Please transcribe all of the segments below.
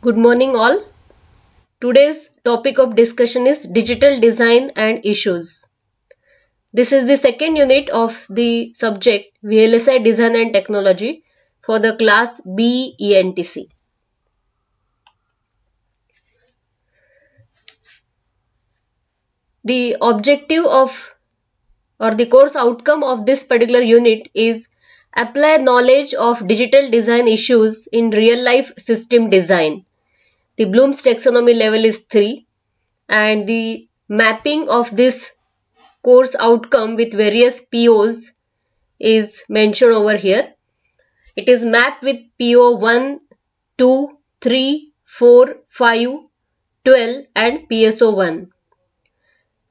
Good morning, all. Today's topic of discussion is digital design and issues. This is the second unit of the subject VLSI Design and Technology for the class B ENTC. The objective of or the course outcome of this particular unit is apply knowledge of digital design issues in real life system design. The Bloom's taxonomy level is 3 and the mapping of this course outcome with various POs is mentioned over here. It is mapped with PO 1, 2, 3, 4, 5, 12 and PSO 1.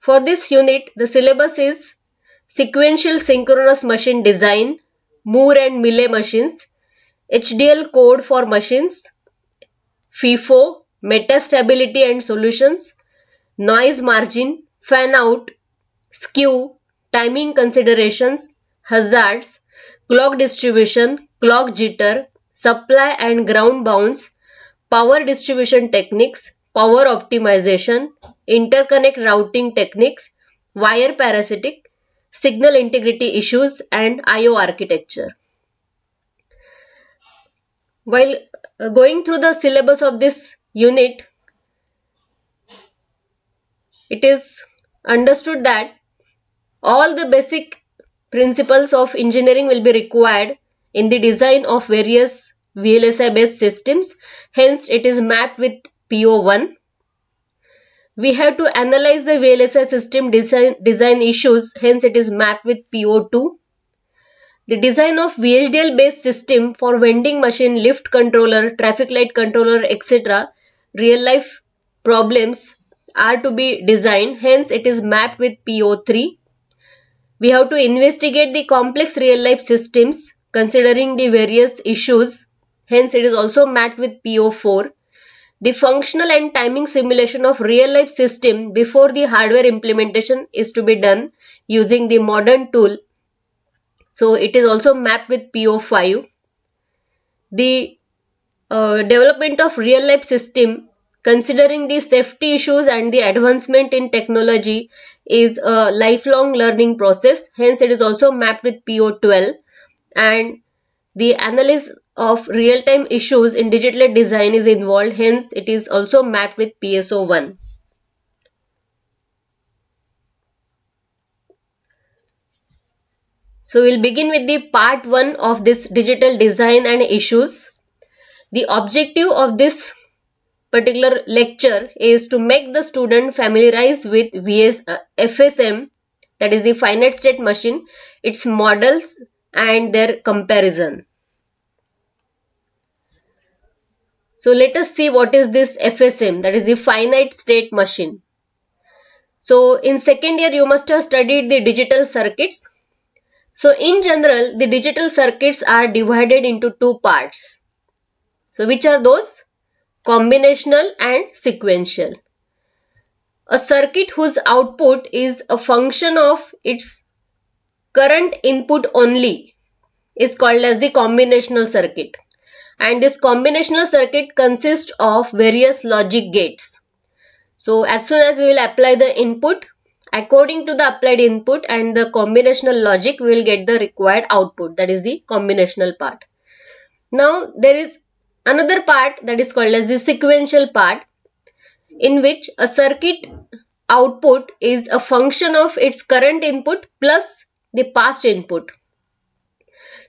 For this unit, the syllabus is Sequential Synchronous Machine Design, Moore and Millet machines, HDL code for machines, FIFO, metastability and solutions, noise margin, fan out, skew, timing considerations, hazards, clock distribution, clock jitter, supply and ground bounce, power distribution techniques, power optimization, interconnect routing techniques, wire parasitic, signal integrity issues, and I/O architecture. While going through the syllabus of this unit, it is understood that all the basic principles of engineering will be required in the design of various VLSI based systems. Hence, it is mapped with PO1. We have to analyze the VLSI system design issues. Hence, it is mapped with PO2. The design of VHDL based system for vending machine, lift controller, traffic light controller, etc. real life problems are to be designed. Hence, it is mapped with PO3. We have to investigate the complex real-life systems considering the various issues. Hence, it is also mapped with PO4. The functional and timing simulation of real-life system before the hardware implementation is to be done using the modern tool. So, it is also mapped with PO5. The development of real-life system considering the safety issues and the advancement in technology is a lifelong learning process. Hence, it is also mapped with PO12. And the analysis of real-time issues in digital design is involved. Hence, it is also mapped with PSO1. So, we'll begin with the part 1 of this digital design and issues. The objective of this particular lecture is to make the student familiarize with FSM, that is the finite state machine, its models and their comparison. So let us see what is this FSM, that is the finite state machine. So in second year you must have studied the digital circuits. So in general the digital circuits are divided into two parts. So which are those? Combinational and sequential. A circuit whose output is a function of its current input only is called as the combinational circuit. And this combinational circuit consists of various logic gates. So as soon as we will apply the input, according to the applied input and the combinational logic, we will get the required output. That is the combinational part. Now there is another part that is called as the sequential part, in which a circuit output is a function of its current input plus the past input.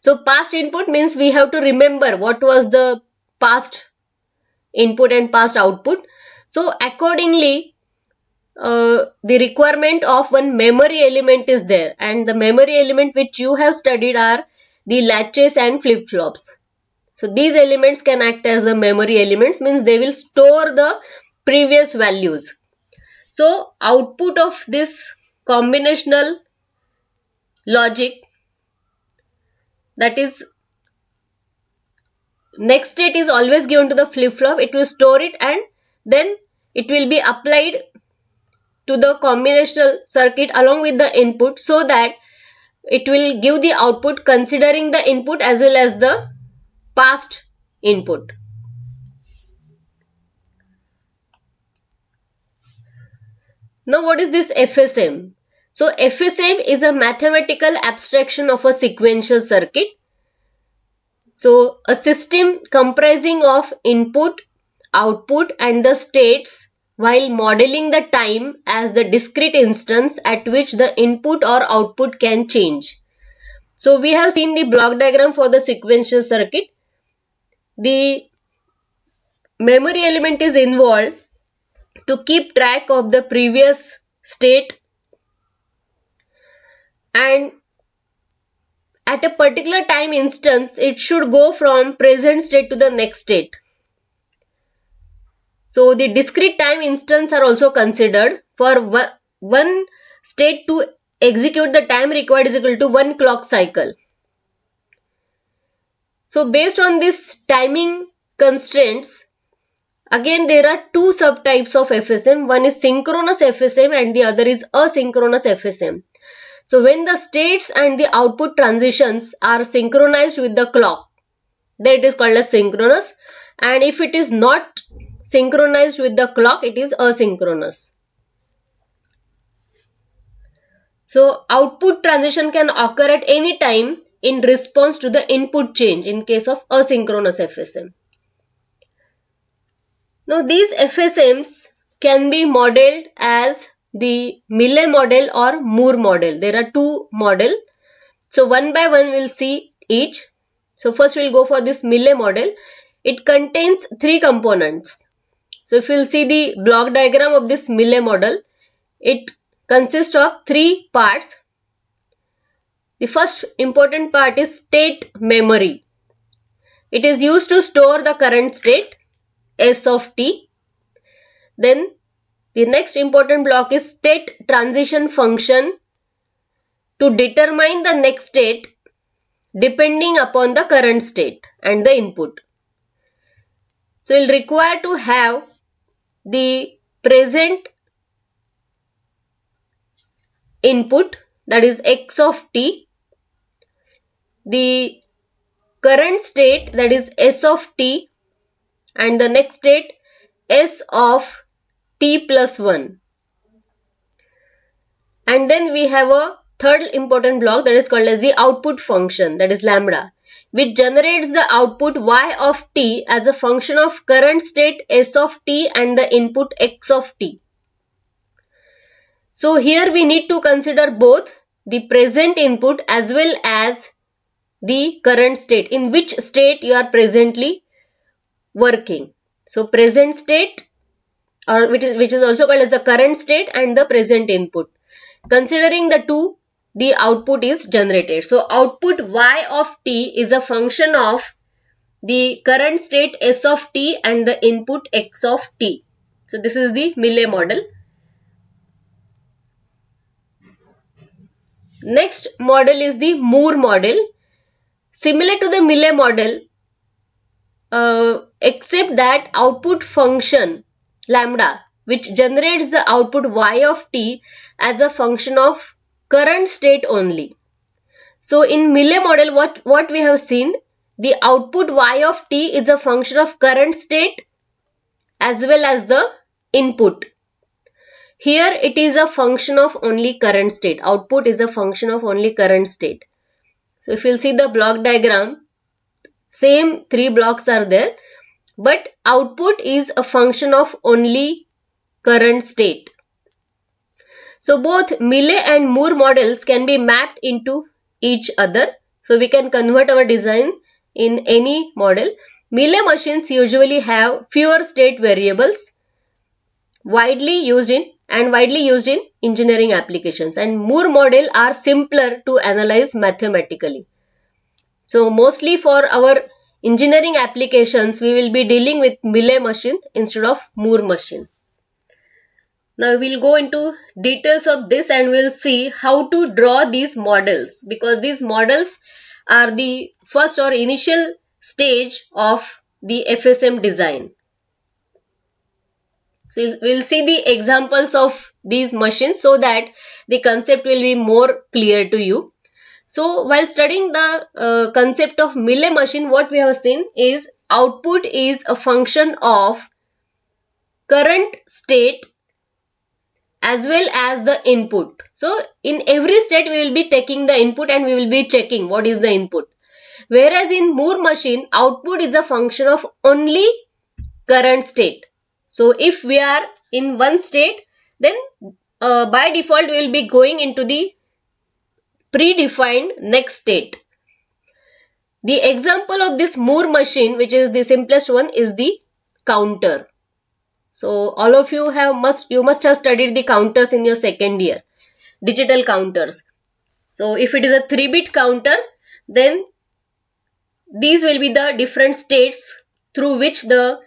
So past input means we have to remember what was the past input and past output. So accordingly, the requirement of one memory element is there, and the memory element which you have studied are the latches and flip-flops. So these elements can act as the memory elements, means they will store the previous values. So output of this combinational logic, that is next state is always given to the flip-flop, it will store it and then it will be applied to the combinational circuit along with the input, so that it will give the output considering the input as well as the past input. Now what is this FSM? So FSM is a mathematical abstraction of a sequential circuit. So a system comprising of input, output and the states while modeling the time as the discrete instance at which the input or output can change. So we have seen the block diagram for the sequential circuit. The memory element is involved to keep track of the previous state, and at a particular time instance it should go from present state to the next state. So the discrete time instance are also considered. For one state to execute, the time required is equal to 1 clock cycle. So based on this timing constraints, again there are two subtypes of FSM. One is synchronous FSM and the other is asynchronous FSM. So when the states and the output transitions are synchronized with the clock, that is called as synchronous, and if it is not synchronized with the clock, it is asynchronous. So output transition can occur at any time in response to the input change in case of asynchronous FSM. Now these FSMs can be modeled as the Millet model or Moore model. There are two models. So one by one we'll see each. So first we'll go for this Millet model. It contains three components. So if you'll see the block diagram of this Millet model, it consists of three parts. The first important part is state memory. It is used to store the current state S of t. Then the next important block is state transition function to determine the next state depending upon the current state and the input. So we'll require to have the present input, that is x of t, the current state, that is s of t, and the next state s of t plus 1. And then we have a third important block that is called as the output function, that is lambda, which generates the output y of t as a function of current state s of t and the input x of t. So here we need to consider both the present input as well as the current state, in which state you are presently working. So present state, or which is also called as the current state, and the present input. Considering the two, the output is generated. So output y of t is a function of the current state s of t and the input x of t. So this is the Millet model. Next model is the Moore model. Similar to the Millet model, except that output function lambda, which generates the output y of t as a function of current state only. So in Millet model, what we have seen, the output y of t is a function of current state as well as the input. Here it is a function of only current state. Output is a function of only current state. So if you'll see the block diagram, same three blocks are there, but output is a function of only current state. So both Millet and Moore models can be mapped into each other. So we can convert our design in any model. Millet machines usually have fewer state variables, widely used in engineering applications, and Moore model are simpler to analyze mathematically. So mostly for our engineering applications, we will be dealing with Millet machine instead of Moore machine. Now we'll go into details of this and we'll see how to draw these models, because these models are the first or initial stage of the FSM design. So we'll see the examples of these machines so that the concept will be more clear to you. So while studying the concept of Millet machine, what we have seen is output is a function of current state as well as the input. So in every state we will be taking the input and we will be checking what is the input. Whereas in Moore machine, output is a function of only current state. So if we are in one state, then by default we will be going into the predefined next state. The example of this Moore machine, which is the simplest one, is the counter. So all of you must have studied the counters in your second year, digital counters. So if it is a 3-bit counter, then these will be the different states through which the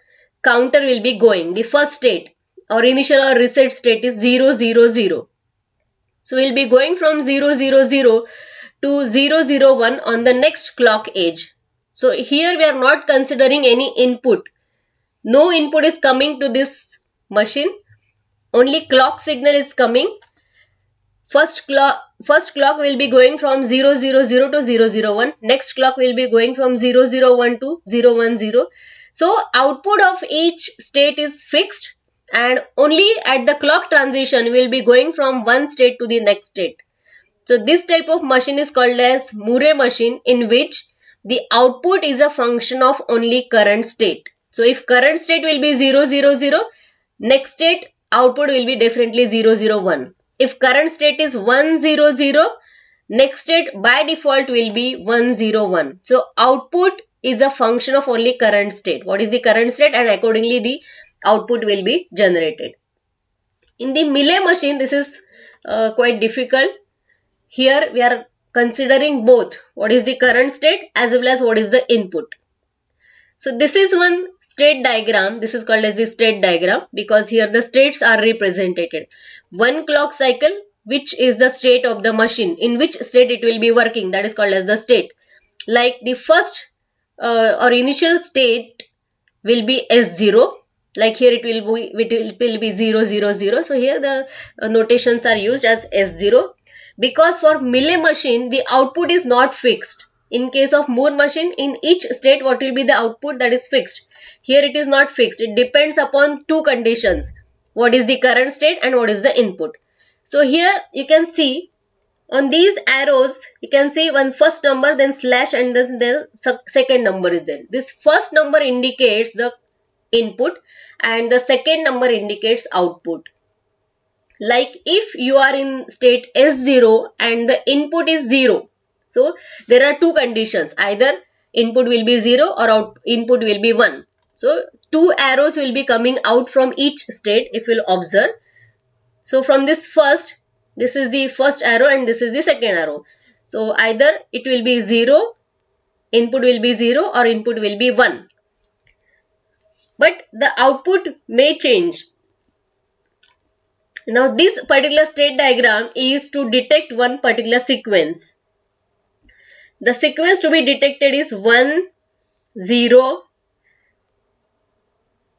counter will be going. The first state or initial or reset state is 000. So we'll be going from 000 to 001 on the next clock edge. So here we are not considering any input. No input is coming to this machine. Only clock signal is coming. First clock will be going from 000 to 001. Next clock will be going from 001 to 010. So output of each state is fixed, and only at the clock transition will be going from one state to the next state. So this type of machine is called as Moore machine, in which the output is a function of only current state. So if current state will be 000, next state output will be definitely 001. If current state is 100, next state by default will be 101. So output is a function of only current state. What is the current state, and accordingly the output will be generated. In the Mealy machine, this is quite difficult. Here we are considering both what is the current state as well as what is the input. So this is one state diagram. This is called as the state diagram because here the states are represented. One clock cycle, which is the state of the machine, in which state it will be working, that is called as the state. Like the first or initial state will be S0. Like here it will be 000. So here the notations are used as S0. Because for Mealy machine, the output is not fixed. In case of Moore machine, in each state what will be the output, that is fixed. Here it is not fixed. It depends upon two conditions. What is the current state and what is the input. So here you can see on these arrows, you can see one first number, then slash, and then the second number is there. This first number indicates the input and the second number indicates output. Like if you are in state S0 and the input is 0. So there are two conditions. Either input will be 0 or input will be 1. So two arrows will be coming out from each state if you will observe. So from this is the first arrow and this is the second arrow. So either it will be 0, input will be 0, or input will be 1. But the output may change. Now this particular state diagram is to detect one particular sequence. The sequence to be detected is 1, 0,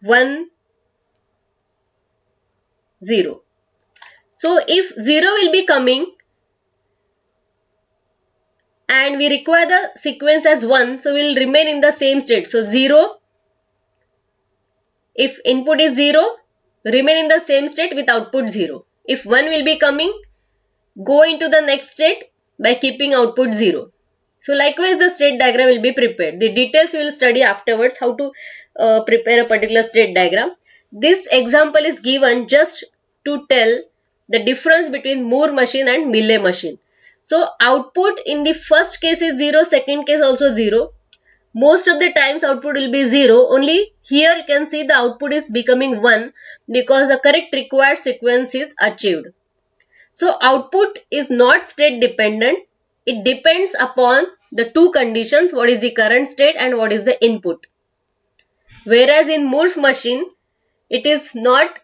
1, 0. So if 0 will be coming and we require the sequence as 1, so we will remain in the same state. So 0, if input is 0, remain in the same state with output 0. If 1 will be coming, go into the next state by keeping output 0. So likewise the state diagram will be prepared. The details we will study afterwards, how to prepare a particular state diagram. This example is given just to tell the difference between Moore machine and Mealy machine. So output in the first case is 0, second case also 0. Most of the times output will be 0. Only here you can see the output is becoming 1 because the correct required sequence is achieved. So output is not state dependent. It depends upon the two conditions, what is the current state and what is the input. Whereas in Moore's machine, it is not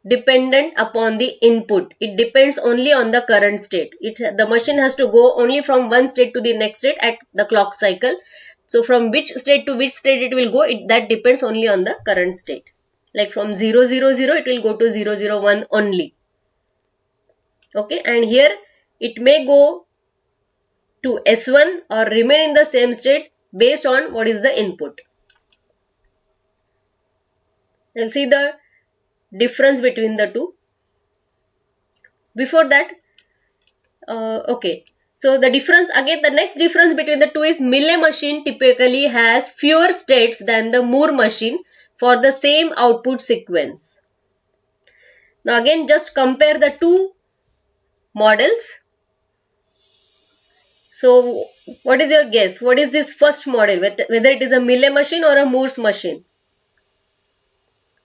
dependent upon the input. It depends only on the current state. The machine has to go only from one state to the next state at the clock cycle. So from which state to which state it will go, that depends only on the current state. Like from 000 it will go to 001 only. Okay, and here it may go to S1 or remain in the same state based on what is the input. You'll see the difference between the two. before that, okay. So the difference, again the next difference between the two is Millet machine typically has fewer states than the Moore machine for the same output sequence. Now again just compare the two models. So what is your guess? What is this first model? Whether it is a Millet machine or a Moore's machine?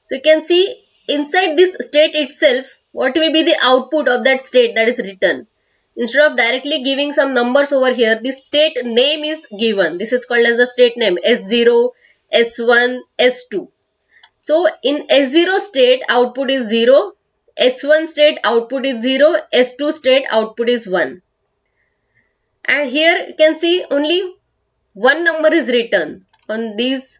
So you can see inside this state itself, what will be the output of that state that is written. Instead of directly giving some numbers over here, the state name is given. This is called as the state name S0, S1, S2. So in S0 state output is 0, S1 state output is 0, S2 state output is 1. And here you can see only one number is written on these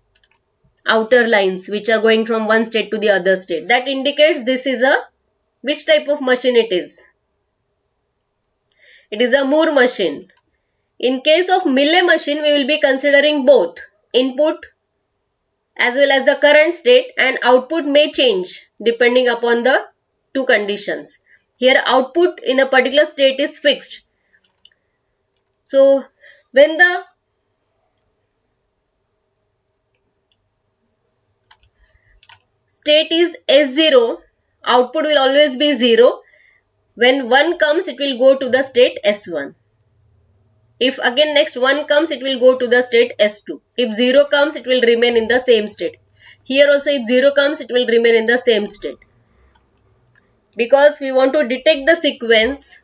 outer lines which are going from one state to the other state. That indicates this is a, which type of machine it is? It is a Moore machine. In case of Millet machine, we will be considering both input as well as the current state, and output may change depending upon the two conditions. Here output in a particular state is fixed. So when the state is S0, output will always be 0. When 1 comes, it will go to the state S1. If again next 1 comes, it will go to the state S2. If 0 comes, it will remain in the same state. Here also if 0 comes, it will remain in the same state. Because we want to detect the sequence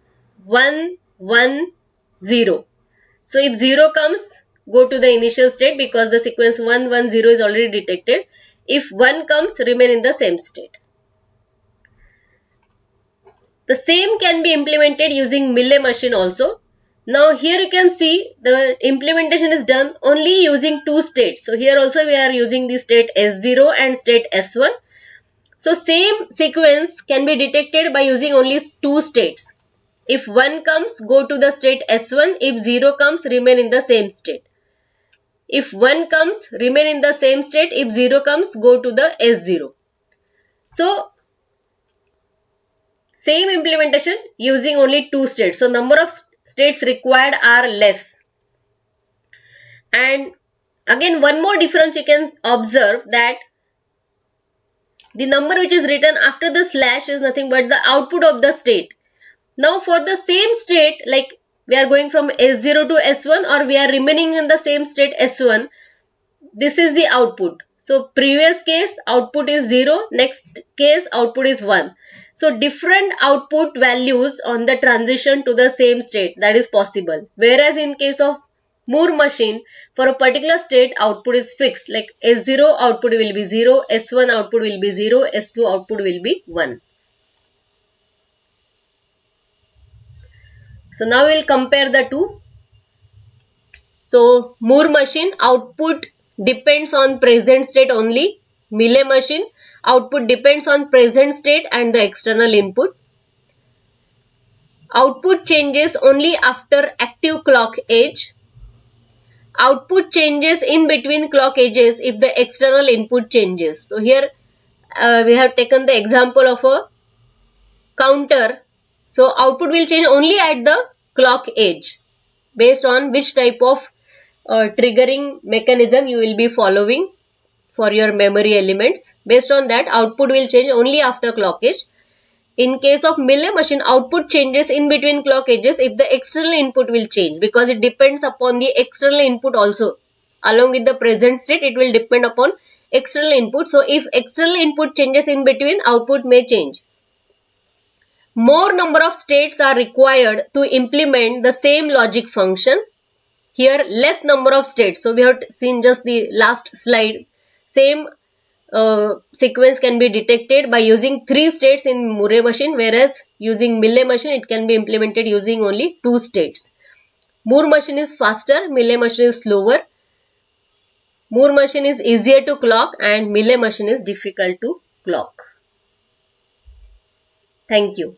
1, 1, 0. So if 0 comes, go to the initial state because the sequence 1, 1, 0 is already detected. If 1 comes, remain in the same state. The same can be implemented using Millet machine also. Now here you can see the implementation is done only using two states. So here also we are using the state S0 and state S1. So same sequence can be detected by using only two states. If 1 comes, go to the state S1. If 0 comes, remain in the same state. If 1 comes, remain in the same state. If 0 comes, go to the S0. So same implementation using only two states. So number of states required are less. And again one more difference you can observe, that the number which is written after the slash is nothing but the output of the state. Now for the same state, like we are going from S0 to S1 or we are remaining in the same state S1, this is the output. So previous case output is 0, next case output is 1. So different output values on the transition to the same state, that is possible. Whereas in case of Moore machine, for a particular state output is fixed, like S0 output will be 0, S1 output will be 0, S2 output will be 1. So now we will compare the two. So Moore machine output depends on present state only. Millet machine output depends on present state and the external input. Output changes only after active clock edge. Output changes in between clock edges if the external input changes. So here we have taken the example of a counter. So output will change only at the clock edge based on which type of triggering mechanism you will be following for your memory elements. Based on that, output will change only after clock edge. In case of Millet machine, output changes in between clock edges if the external input will change, because it depends upon the external input also. Along with the present state, it will depend upon external input. So if external input changes in between, output may change. More number of states are required to implement the same logic function. Here less number of states. So we have seen just the last slide. Same sequence can be detected by using 3 states in Moore machine, whereas using Millet machine it can be implemented using only 2 states. Moore machine is faster, Millet machine is slower. Moore machine is easier to clock and Millet machine is difficult to clock. Thank you.